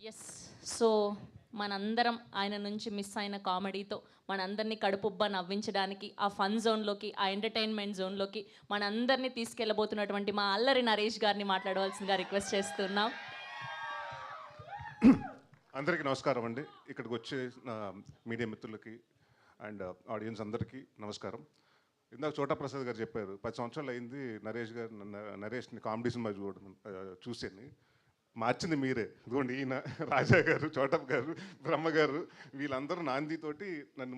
Yes. So మనందరం ఆయన నుంచి మిస్ అయిన కామెడీతో మనందరినీ కడుపుబ్బ నవ్వించడానికి ఆ ఫన్ జోన్లోకి, ఆ ఎంటర్టైన్మెంట్ జోన్లోకి మనందరినీ తీసుకెళ్ళబోతున్నటువంటి మా అల్లరి నరేష్ గారిని మాట్లాడవలసిందిగా రిక్వెస్ట్ చేస్తున్నాం. అందరికీ నమస్కారం అండి. ఇక్కడికి వచ్చే మీడియా మిత్రులకి అండ్ ఆడియన్స్ అందరికీ నమస్కారం. ఇందాక చోటా ప్రసాద్ గారు చెప్పారు 10 సంవత్సరాలు అయింది నరేష్ని కామెడీ సినిమా చూసాను. మార్చింది మీరే. ఇదిగోండి ఈయన రాజా గారు, చోటప్ గారు, బ్రహ్మ గారు వీళ్ళందరూ నాందితోటి నన్ను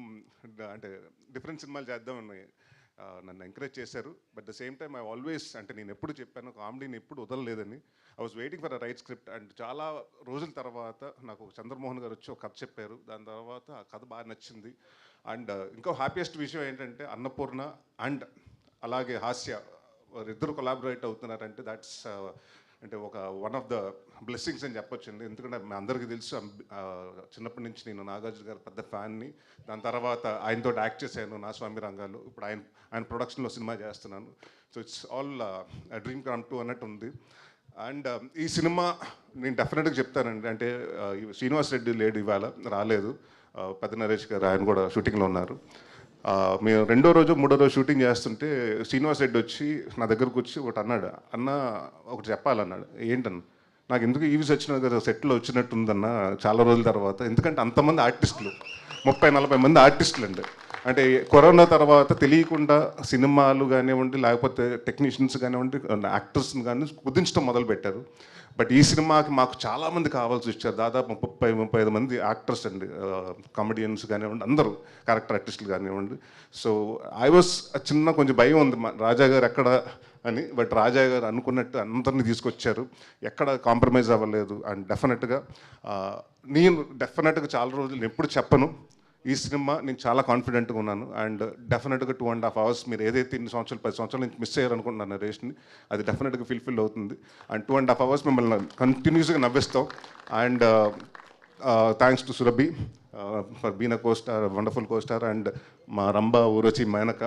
అంటే డిఫరెంట్ సినిమాలు చేద్దామని నన్ను ఎంకరేజ్ చేశారు. But the same time I always అంటే నేను ఎప్పుడు చెప్పాను కామెడీని ఎప్పుడు వదలలేదని. I was waiting for a right script and చాలా రోజుల తర్వాత నాకు చంద్రమోహన్ గారు వచ్చి ఒక కథ చెప్పారు. దాని తర్వాత ఆ కథ బాగా నచ్చింది. అండ్ ఇంకో హ్యాపీయెస్ట్ విషయం ఏంటంటే అన్నపూర్ణ అండ్ అలాగే హాస్య ఇద్దరు కొలాబరేట్ అవుతున్నారంటే దాట్స్ అంటే ఒక వన్ ఆఫ్ ద బ్లెస్సింగ్స్ అని చెప్పొచ్చండి. ఎందుకంటే మీ అందరికీ తెలుసు చిన్నప్పటి నుంచి నేను నాగార్జున గారు పెద్ద ఫ్యాన్ని. దాని తర్వాత ఆయనతో యాక్ట్ చేశాను నా స్వామి రంగాలు. ఇప్పుడు ఆయన ప్రొడక్షన్లో సినిమా చేస్తున్నాను. So it's all dream come true అన్నట్టు ఉంది. అండ్ ఈ సినిమా నేను డెఫినెట్గా చెప్తానండి. అంటే శ్రీనివాస్ రెడ్డి లేడు, ఇవాళ రాలేదు. పెద్ద నరేష్ గారు ఆయన కూడా షూటింగ్లో ఉన్నారు. మేము రెండో రోజు మూడో రోజు షూటింగ్ చేస్తుంటే శ్రీనివాస్ రెడ్డి వచ్చి నా దగ్గరకు వచ్చి ఒకటి అన్నాడు, అన్న ఒకటి చెప్పాలన్నాడు. ఏంటన్న? నాకు ఎందుకు ఈవీస్ వచ్చిన కదా సెట్లో వచ్చినట్టుందన్న చాలా రోజుల తర్వాత. ఎందుకంటే అంతమంది ఆర్టిస్టులు 30-40 మంది ఆర్టిస్టులు అండి. అంటే కరోనా తర్వాత తెలియకుండా సినిమాలు కానివ్వండి లేకపోతే టెక్నీషియన్స్ కానివ్వండి యాక్టర్స్ని కానీ కుదించడం మొదలుపెట్టారు. బట్ ఈ సినిమాకి మాకు చాలామంది కావాల్సి వచ్చారు. దాదాపు 30-35 మంది యాక్టర్స్ అండి, కామెడియన్స్ కానివ్వండి, అందరూ క్యారెక్టర్ ఆర్టిస్టులు కానివ్వండి. సో ఐ వాస్ చిన్న కొంచెం భయం ఉంది రాజా గారు ఎక్కడ అని. బట్ రాజా గారు అనుకున్నట్టు అందరినీ తీసుకొచ్చారు, ఎక్కడ కాంప్రమైజ్ అవ్వలేదు. అండ్ డెఫినెట్గా చాలా రోజులు ఎప్పుడు చెప్పను, ఈ సినిమా నేను చాలా కాన్ఫిడెంట్గా ఉన్నాను. అండ్ డెఫినెట్గా 2.5 hours మీరు ఏదైతే 10 సంవత్సరాల నుంచి మిస్ అయ్యారనుకుంటున్నాను నరేష్ని, అది డెఫినెట్గా ఫుల్ఫిల్ అవుతుంది. అండ్ 2.5 hours మిమ్మల్ని కంటిన్యూస్గా నవ్విస్తాం. And thanks to Surabhi for been a costar, wonderful costar. And మా రంభ ఊరొచ్చి మేనక